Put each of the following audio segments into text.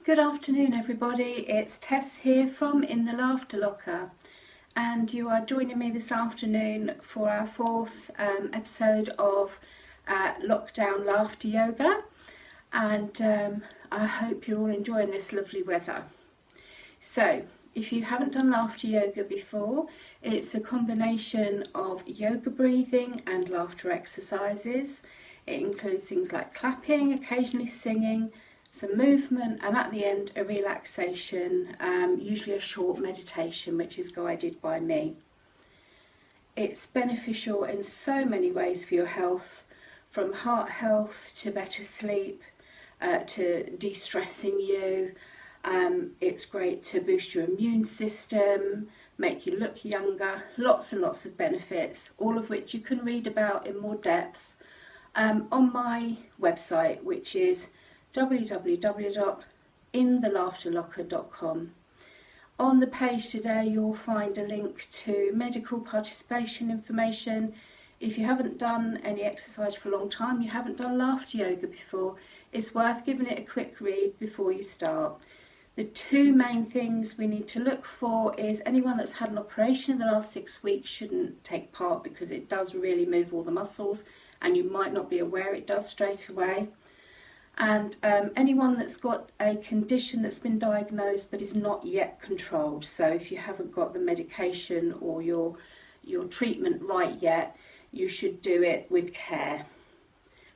Good afternoon everybody, it's Tess here from In the Laughter Locker, and you are joining me this afternoon for our fourth episode of Lockdown Laughter Yoga, and I hope you're all enjoying this lovely weather. So if you haven't done laughter yoga before, it's a combination of yoga breathing and laughter exercises. It includes things like clapping, occasionally singing, some movement, and at the end a relaxation, usually a short meditation which is guided by me. It's beneficial in so many ways for your health, from heart health to better sleep, to de-stressing you. It's great to boost your immune system, make you look younger, lots and lots of benefits, all of which you can read about in more depth on my website, which is www.inthelaughterlocker.com. On the page today you'll find a link to medical participation information. If you haven't done any exercise for a long time, you haven't done laughter yoga before, it's worth giving it a quick read before you start. The two main things we need to look for is anyone that's had an operation in the last 6 weeks shouldn't take part, because it does really move all the muscles and you might not be aware it does straight away. And anyone that's got a condition that's been diagnosed but is not yet controlled. So if you haven't got the medication or your treatment right yet, you should do it with care.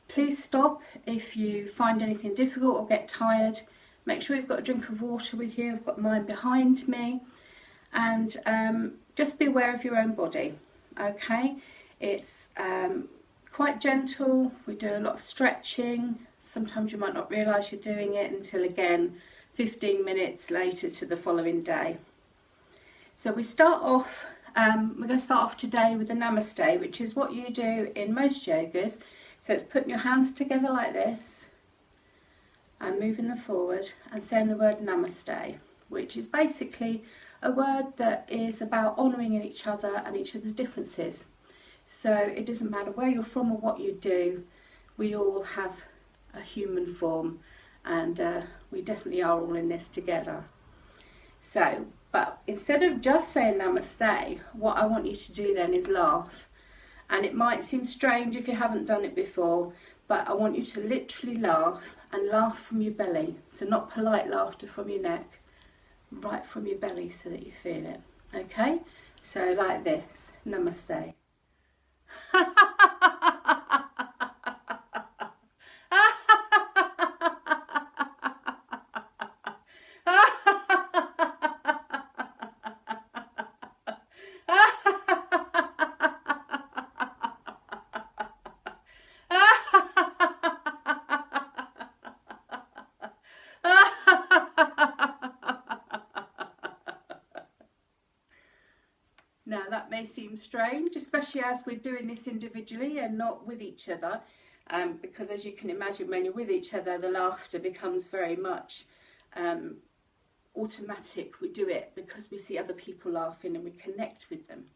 Please stop if you find anything difficult or get tired. Make sure you've got a drink of water with you. I've got mine behind me. And just be aware of your own body, okay? It's quite gentle. We do a lot of stretching. Sometimes you might not realise you're doing it until, again, 15 minutes later to the following day. So we start off, we're going to start off today with the Namaste, which is what you do in most yogas. So it's putting your hands together like this and moving them forward and saying the word Namaste, which is basically a word that is about honouring each other and each other's differences. So it doesn't matter where you're from or what you do, we all have a human form, and we definitely are all in this together. So, but instead of just saying Namaste, what I want you to do then is laugh. And it might seem strange if you haven't done it before, but I want you to literally laugh, and laugh from your belly. So not polite laughter from your neck, right from your belly so that you feel it. Okay? So like this, Namaste. Now that may seem strange, especially as we're doing this individually and not with each other, because as you can imagine, when you're with each other, the laughter becomes very much automatic. We do it because we see other people laughing and we connect with them.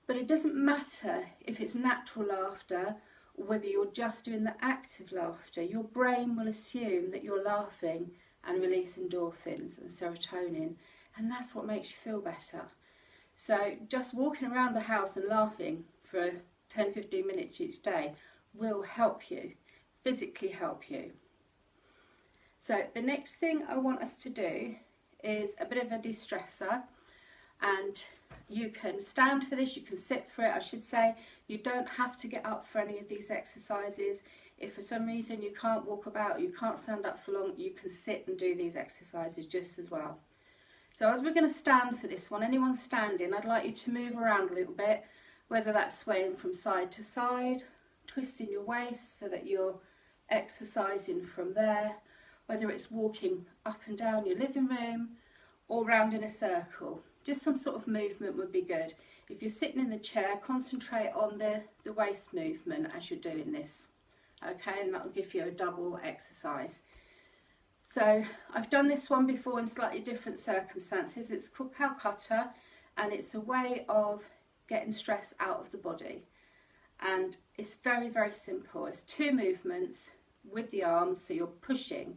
But it doesn't matter if it's natural laughter or whether you're just doing the active laughter. Your brain will assume that you're laughing and release endorphins and serotonin, and that's what makes you feel better. So just walking around the house and laughing for 10-15 minutes each day will help you, physically help you. So the next thing I want us to do is a bit of a de-stressor, and you can stand for this, you can sit for it, I should say. You don't have to get up for any of these exercises. If for some reason you can't walk about, you can't stand up for long, you can sit and do these exercises just as well. So as we're going to stand for this one, anyone standing, I'd like you to move around a little bit, whether that's swaying from side to side, twisting your waist so that you're exercising from there, whether it's walking up and down your living room or round in a circle. Just some sort of movement would be good. If you're sitting in the chair, concentrate on the waist movement as you're doing this, okay, and that'll give you a double exercise. So I've done this one before in slightly different circumstances. It's called Calcutta, and it's a way of getting stress out of the body. And it's very, very simple. It's two movements with the arms, so you're pushing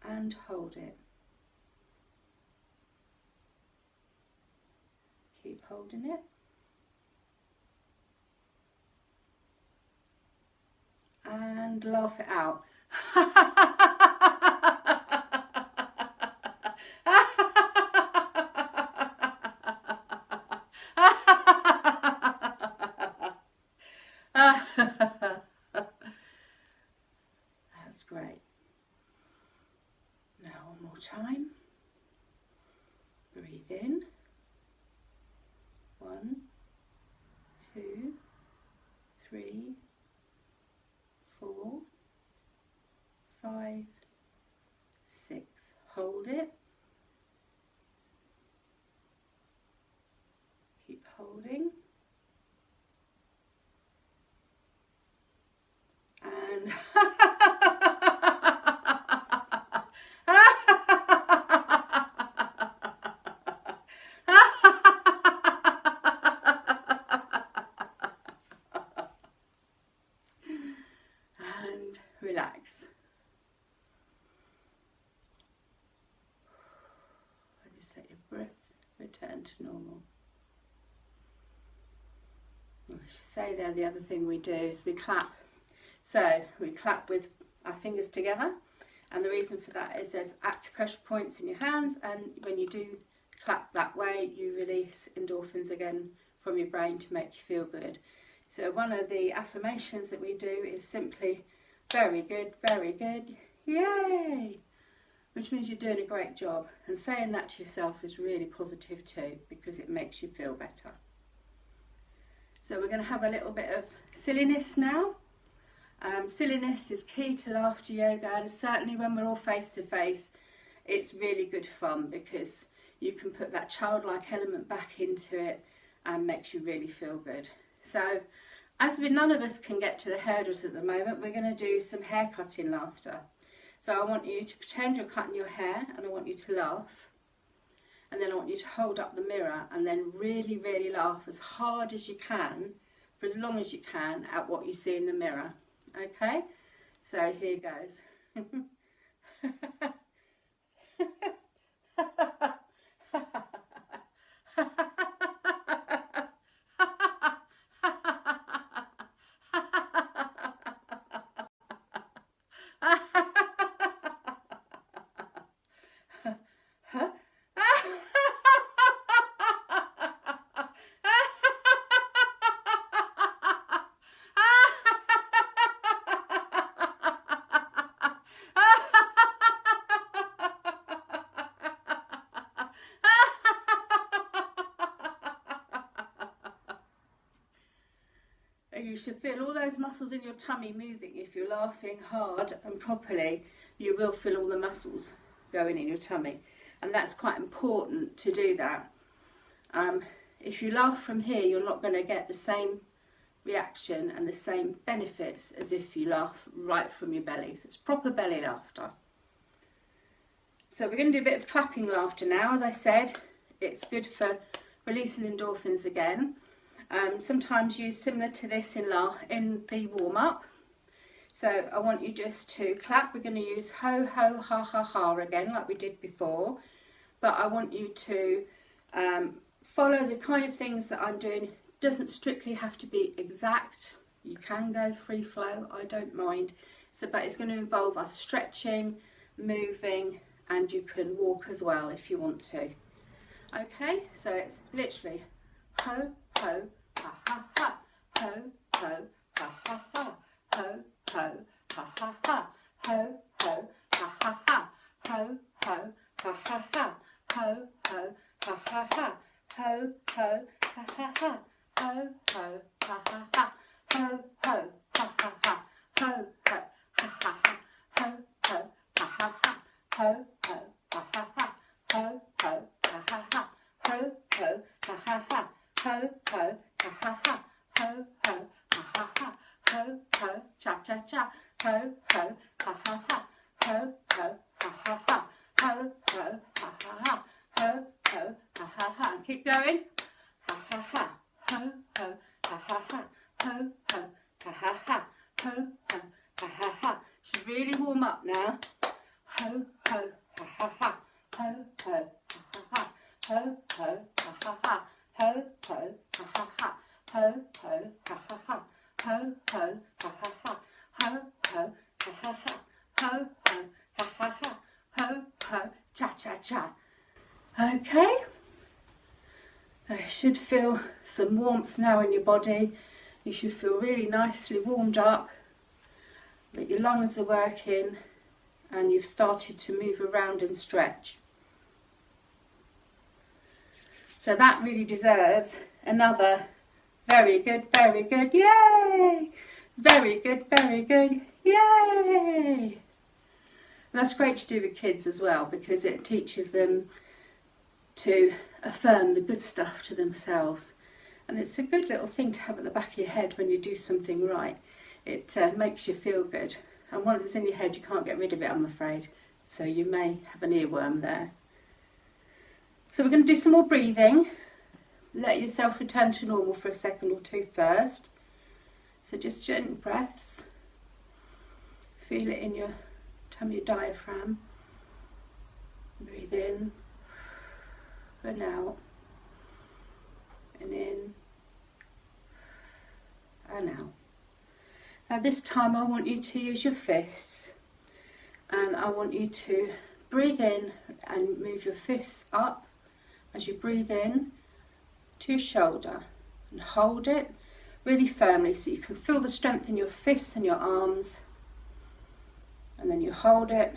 and hold it. Keep holding it. And laugh it out. That's great. Now one more time. Breathe in. 1, 2, 3, 4, 5, 6. Hold it. Keep holding. And and relax. And just let your breath return to normal. I should say there, the other thing we do is we clap. So we clap with our fingers together, and the reason for that is there's acupressure points in your hands, and when you do clap that way you release endorphins again from your brain to make you feel good. So one of the affirmations that we do is simply very good, yay, which means you're doing a great job, and saying that to yourself is really positive too, because it makes you feel better. So we're going to have a little bit of silliness now. Silliness is key to laughter yoga, and certainly when we're all face to face, it's really good fun because you can put that childlike element back into it and makes you really feel good. So as none of us can get to the hairdresser at the moment, we're going to do some hair cutting laughter. So I want you to pretend you're cutting your hair, and I want you to laugh. And then I want you to hold up the mirror and then really, really laugh as hard as you can, for as long as you can, at what you see in the mirror. Okay? So here goes. You should feel all those muscles in your tummy moving. If you're laughing hard and properly, you will feel all the muscles going in your tummy, and that's quite important to do that. If you laugh from here, you're not going to get the same reaction and the same benefits as if you laugh right from your belly. So it's proper belly laughter. So we're going to do a bit of clapping laughter now. As I said, it's good for releasing endorphins again. Sometimes used similar to this in the warm-up. So I want you just to clap. We're going to use ho, ho, ha, ha, ha again, like we did before. But I want you to follow the kind of things that I'm doing. It doesn't strictly have to be exact. You can go free flow, I don't mind. But it's going to involve us stretching, moving, and you can walk as well if you want to. Okay, so it's literally ho, ho, ha, ha, ha, ho, ho, ha, ha, ha, ho, ho, ha, ha, ha, ho, ho, ha, ha, ha, ho, ho, ha, ha, ha, ho, ho, ha, ha, ha, ho, ho, ha, ha, ha, ho, ho, ha, ha, ha, ho, ho, ha, ha, ha, ho, ho, ha, ha, ha, ho, ho, ha, ha, ha, ho, ho, ha, ha, ha, ho, ho, ha, ha, ha, ho, ho, ha, ha, ha, ho, ho, ha, ha, ha, ho, ho, ha, ha, ha, ho, ho, cha, cha, cha, ho, ho, ha, ha, ha, ho, ho, ha, ha, ha, ho, ho, ha, ha, ha, ho, ho, ha, ha, ha. Keep going. Ha, ha, ha, ho, ho, ha, ha, ha, ho, ho, ha, ha, ha, ho, ho, ha, ha, ha. Should really warm up now. Ho, ho, ho, ha ha ha, ho, ho, ha ha ha, ho, ho, ha ha ha, ho, ho, ha ha ha, ho, ho, ha ha ha, ho, ho, ha ha ha, ho, ho, ha ha ha, ho, ho, cha cha cha. Okay, I should feel some warmth now in your body. You should feel really nicely warmed up, that your lungs are working and you've started to move around and stretch. So that really deserves another very good, yay! Very good, yay! And that's great to do with kids as well, because it teaches them to affirm the good stuff to themselves. And it's a good little thing to have at the back of your head when you do something right. It makes you feel good. And once it's in your head, you can't get rid of it, I'm afraid. So you may have an earworm there. So we're going to do some more breathing. Let yourself return to normal for a second or two first. So just gentle breaths. Feel it in your tummy, your diaphragm. Breathe in and out. And in and out. Now this time I want you to use your fists, and I want you to breathe in and move your fists up as you breathe in to your shoulder, and hold it really firmly so you can feel the strength in your fists and your arms, and then you hold it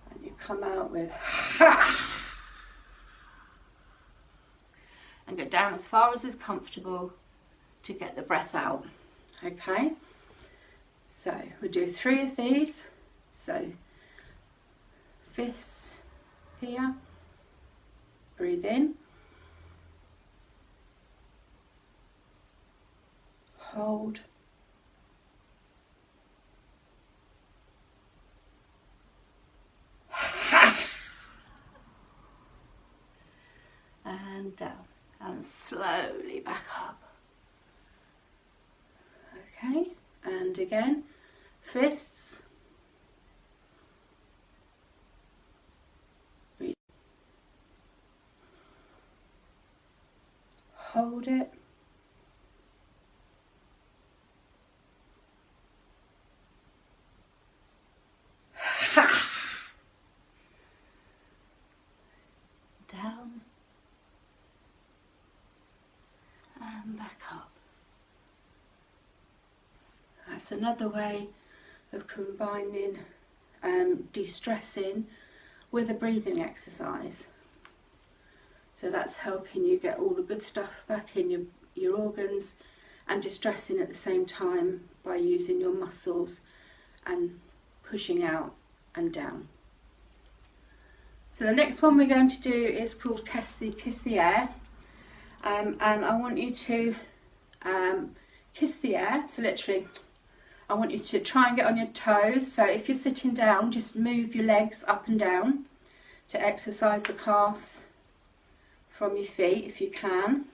and you come out with ha, and go down as far as is comfortable to get the breath out. Okay, so we'll do 3 of these. So fists here, breathe in, hold, and down, and slowly back up. Okay, and again, fists, breathe, hold it, down, and back up. That's another way of combining de-stressing with a breathing exercise. So that's helping you get all the good stuff back in your organs, and de-stressing at the same time by using your muscles and pushing out and down. So the next one we're going to do is called Kiss the Air, and I want you to kiss the air. So literally, I want you to try and get on your toes. So if you're sitting down, just move your legs up and down to exercise the calves from your feet if you can.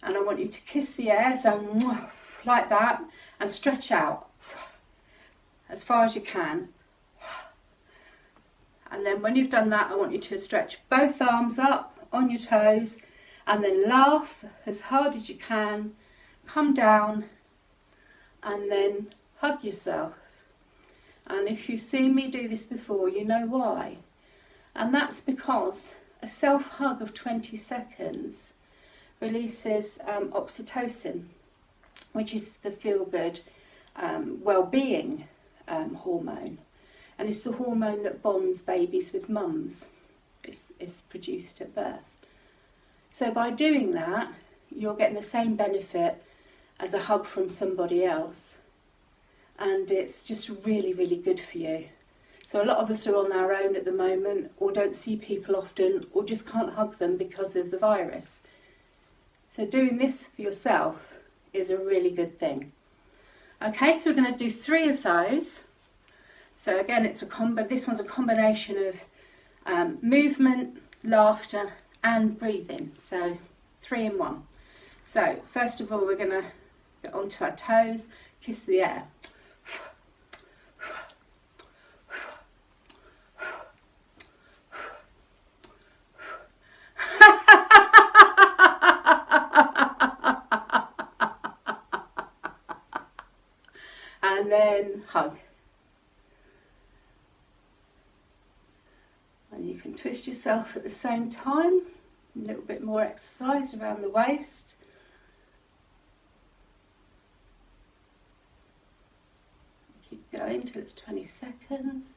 And I want you to kiss the air, so like that, and stretch out as far as you can. And then when you've done that, I want you to stretch both arms up on your toes, and then laugh as hard as you can, come down, and then hug yourself. And if you've seen me do this before, you know why. And that's because a self-hug of 20 seconds releases oxytocin, which is the feel-good, well-being hormone. And it's the hormone that bonds babies with mums. It's produced at birth. So by doing that, you're getting the same benefit as a hug from somebody else. And it's just really, really good for you. So a lot of us are on our own at the moment, or don't see people often, or just can't hug them because of the virus. So doing this for yourself is a really good thing. Okay, so we're going to do 3 of those. So again, it's this one's a combination of movement, laughter, and breathing. So 3 in 1. So first of all, we're going to get onto our toes, kiss the air. hug. And you can twist yourself at the same time, a little bit more exercise around the waist. Keep going till it's 20 seconds.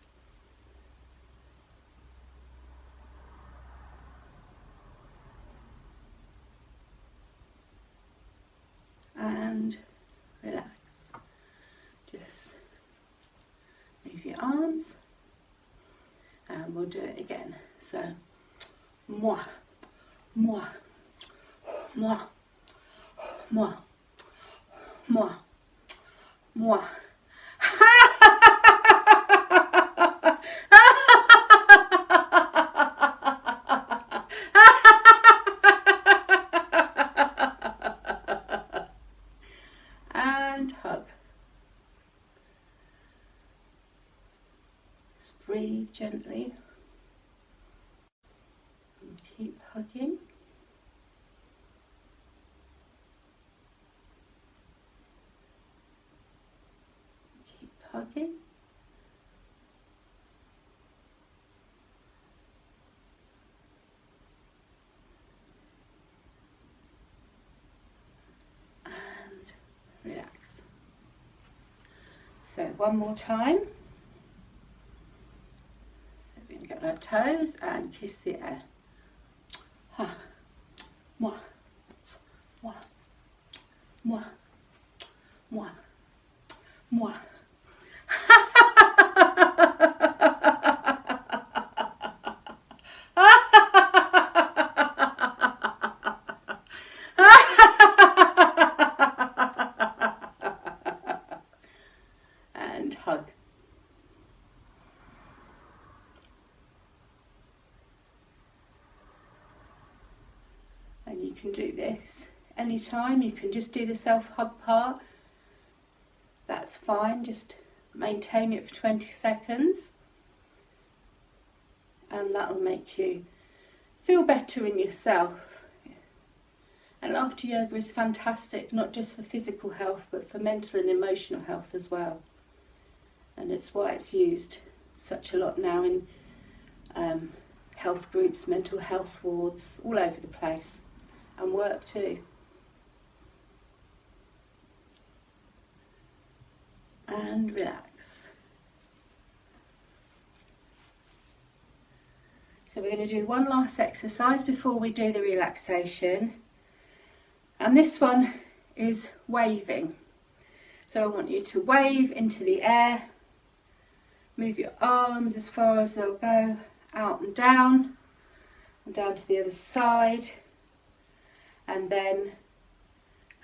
And relax. Just move your arms. And we'll do it again. So, moi, moi, moi, moi, moi, moi. And hug. Just breathe gently. And keep hugging. Keep hugging. Relax. So one more time. We can get our toes and kiss the air. Ha. Moi. Moi. Moi. Moi. Moi. And hug. And you can do this anytime. You can just do the self-hug part. That's fine. Just maintain it for 20 seconds. And that'll make you feel better in yourself. And laughter yoga is fantastic, not just for physical health, but for mental and emotional health as well. And it's why it's used such a lot now in health groups, mental health wards, all over the place, and work too. And relax. So we're going to do one last exercise before we do the relaxation. And this one is waving. So I want you to wave into the air. Move your arms as far as they'll go, out and down to the other side, and then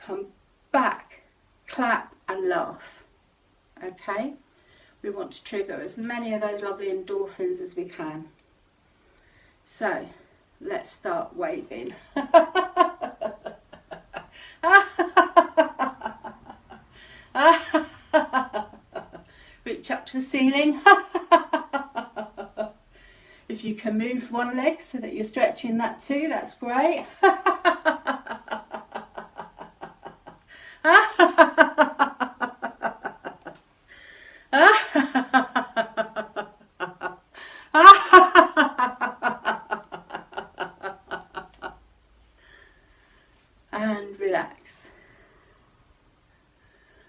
come back, clap and laugh. Okay? We want to trigger as many of those lovely endorphins as we can. So, let's start waving. Reach up to the ceiling. If you can move one leg so that you're stretching that too, that's great. And relax.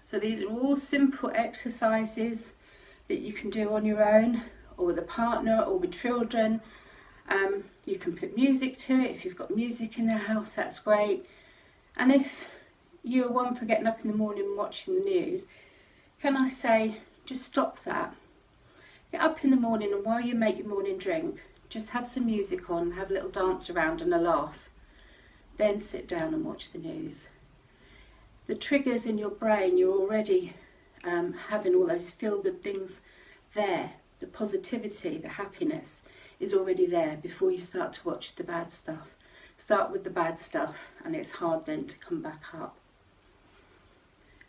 So these are all simple exercises that you can do on your own, or with a partner, or with children. You can put music to it. If you've got music in the house, that's great. And if you're one for getting up in the morning and watching the news, can I say, just stop that. Get up in the morning, and while you make your morning drink, just have some music on, have a little dance around and a laugh. Then sit down and watch the news. The triggers in your brain, you're already having all those feel-good things there. The positivity, the happiness is already there before you start to watch the bad stuff. Start with the bad stuff, and it's hard then to come back up.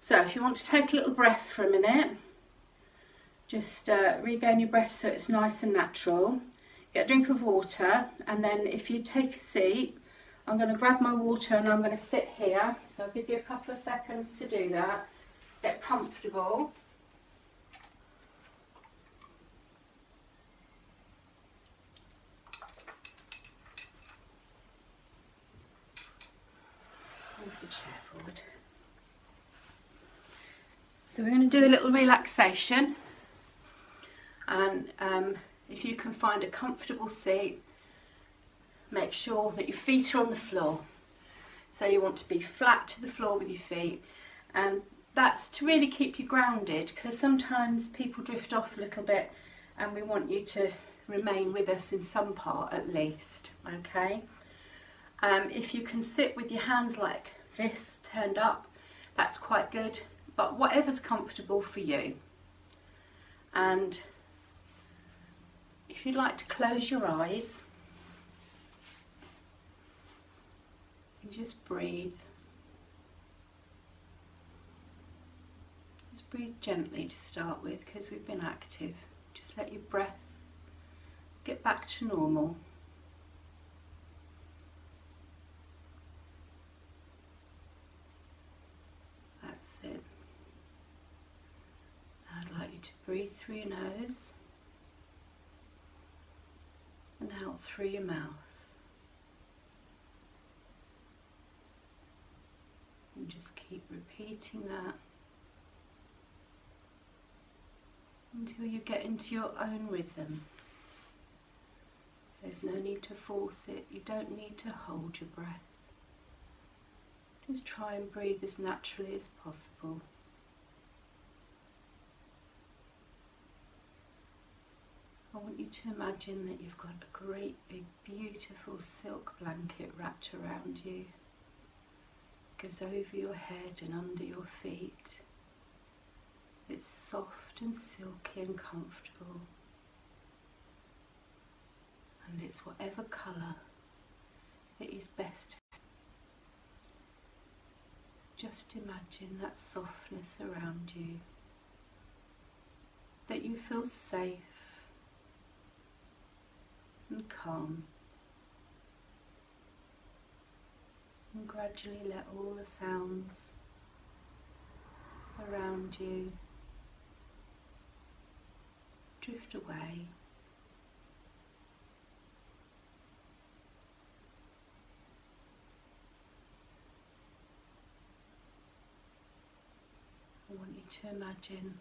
So if you want to take a little breath for a minute, just regain your breath so it's nice and natural. Get a drink of water, and then if you take a seat, I'm going to grab my water and I'm going to sit here. So I'll give you a couple of seconds to do that. Get comfortable. the chair forward. So we're going to do a little relaxation, and if you can find a comfortable seat, make sure that your feet are on the floor. So you want to be flat to the floor with your feet, and that's to really keep you grounded, because sometimes people drift off a little bit and we want you to remain with us in some part at least, okay? If you can sit with your hands like this, turned up, that's quite good, but whatever's comfortable for you. And if you'd like to close your eyes, and just breathe. Just breathe gently to start with, because we've been active. Just let your breath get back to normal. That's it. Now I'd like you to breathe through your nose and out through your mouth. And just keep repeating that until you get into your own rhythm. There's no need to force it. You don't need to hold your breath. Just try and breathe as naturally as possible. I want you to imagine that you've got a great big beautiful silk blanket wrapped around you. It goes over your head and under your feet. It's soft and silky and comfortable. And it's whatever colour that is best. Just imagine that softness around you, that you feel safe and calm, and gradually let all the sounds around you drift away. I want you to imagine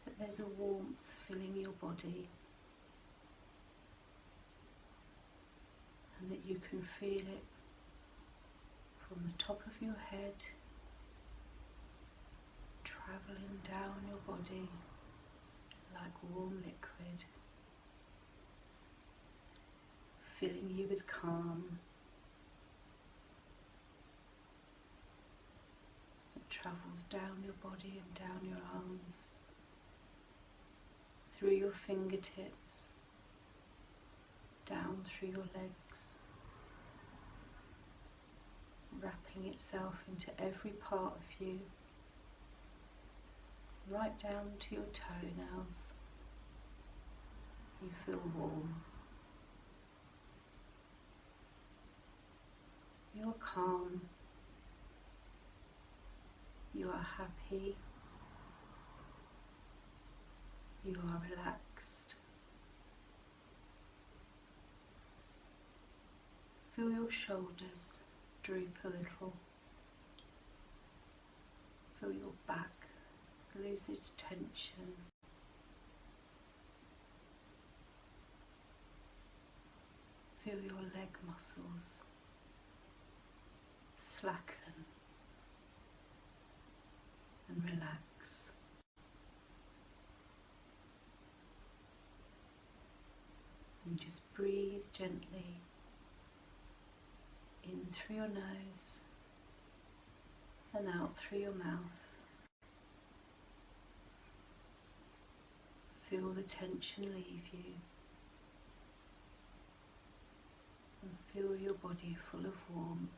that there's a warmth filling your body, and that you can feel it from the top of your head, travelling down your body like warm liquid, filling you with calm. It travels down your body and down your arms, through your fingertips, down through your legs, wrapping itself into every part of you, right down to your toenails. You feel warm. You're calm. You are happy. You are relaxed. Feel your shoulders droop a little. Feel your back lose its tension. Feel your leg muscles slacken and relax. And just breathe gently in through your nose and out through your mouth. Feel the tension leave you, and feel your body full of warmth.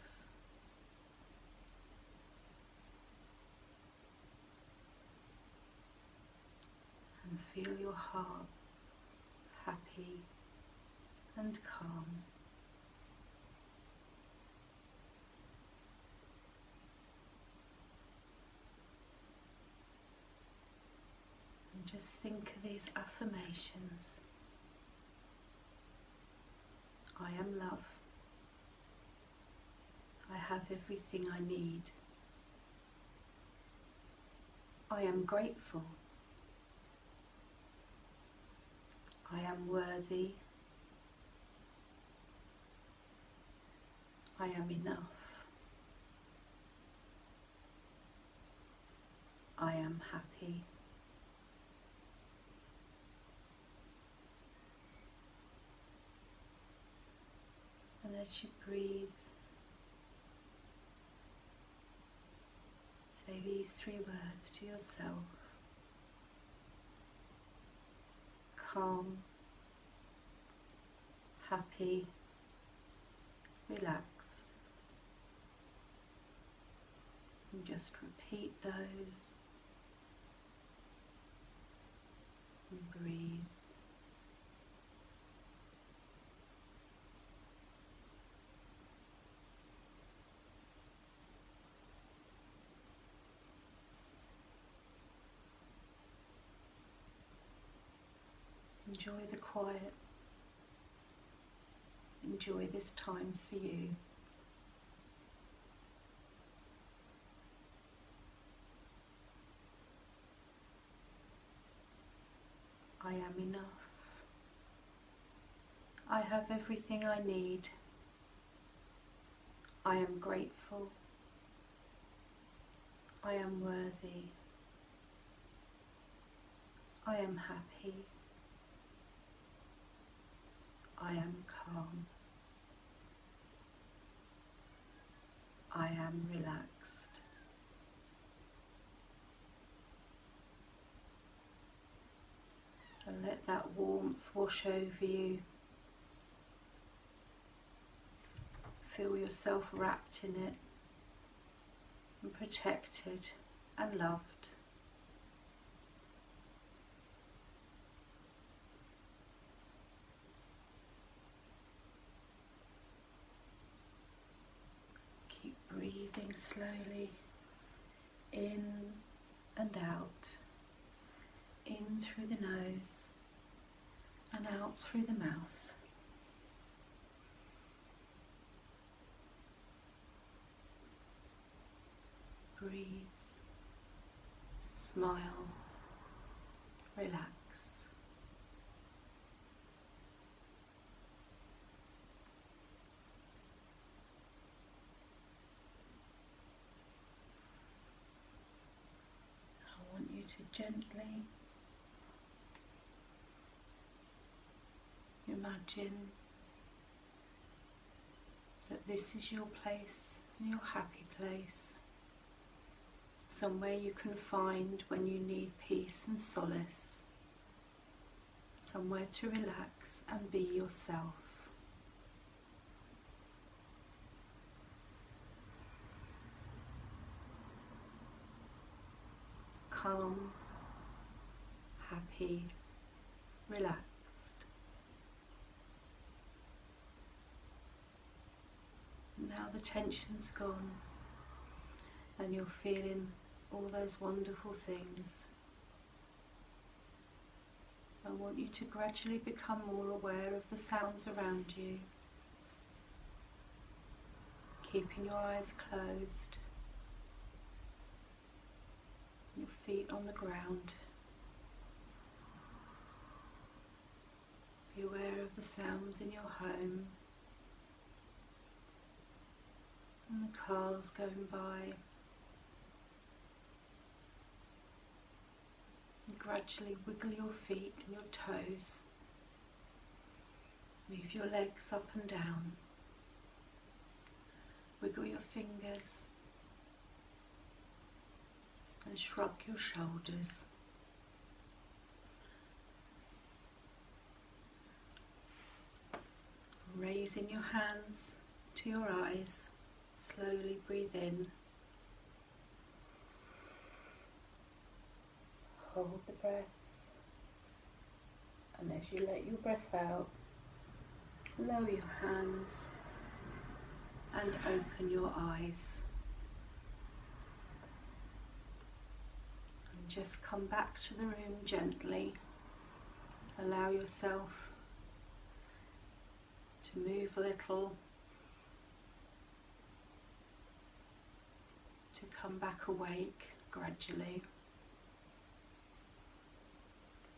And feel your heart happy and calm. Just think of these affirmations. I am love. I have everything I need. I am grateful. I am worthy. I am enough. I am happy. And as you breathe, say these 3 words to yourself. Calm, happy, relaxed. And just repeat those and breathe. Enjoy the quiet. Enjoy this time for you. I am enough. I have everything I need. I am grateful. I am worthy. I am happy. I am calm. I am relaxed. And let that warmth wash over you. Feel yourself wrapped in it and protected and loved. Keep breathing slowly in and out. In through the nose and out through the mouth. Breathe, smile, relax. I want you to gently imagine that this is your place, your happy place, somewhere you can find when you need peace and solace, somewhere to relax and be yourself. Calm, happy, relaxed. Now the tension's gone and you're feeling all those wonderful things. I want you to gradually become more aware of the sounds around you, keeping your eyes closed, your feet on the ground. Be aware of the sounds in your home and the cars going by. And gradually wiggle your feet and your toes. Move your legs up and down. Wiggle your fingers and shrug your shoulders. Raising your hands to your eyes, slowly breathe in. Hold the breath, and as you let your breath out, lower your hands and open your eyes. And just come back to the room gently. Allow yourself to move a little come back awake gradually.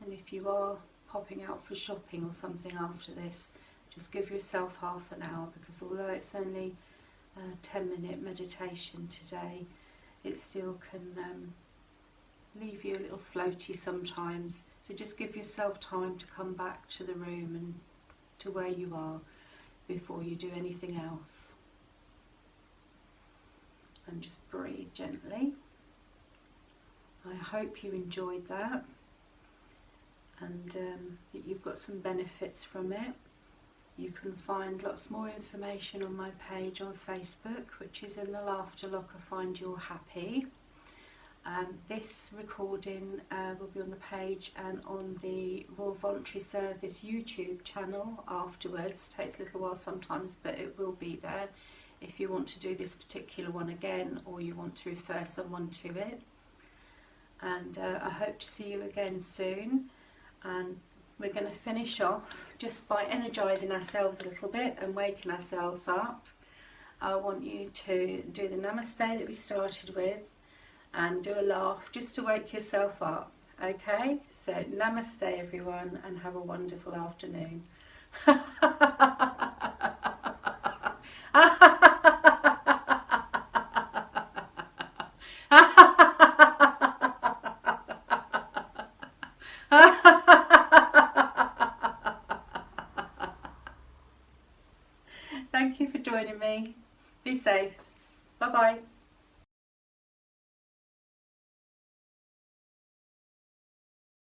And if you are popping out for shopping or something after this, just give yourself half an hour, because although it's only a 10-minute meditation today, it still can leave you a little floaty sometimes. So just give yourself time to come back to the room and to where you are before you do anything else. And just breathe gently. I hope you enjoyed that, and that you've got some benefits from it. You can find lots more information on my page on Facebook, which is in the Laughter Locker Find You're Happy. This recording will be on the page and on the Royal Voluntary Service YouTube channel afterwards. Takes a little while sometimes, but it will be there if you want to do this particular one again, or you want to refer someone to it. And I hope to see you again soon. And we're going to finish off just by energising ourselves a little bit and waking ourselves up. I want you to do the Namaste that we started with and do a laugh just to wake yourself up. Okay? So Namaste everyone, and have a wonderful afternoon. Thank you for joining me. Be safe. Bye bye.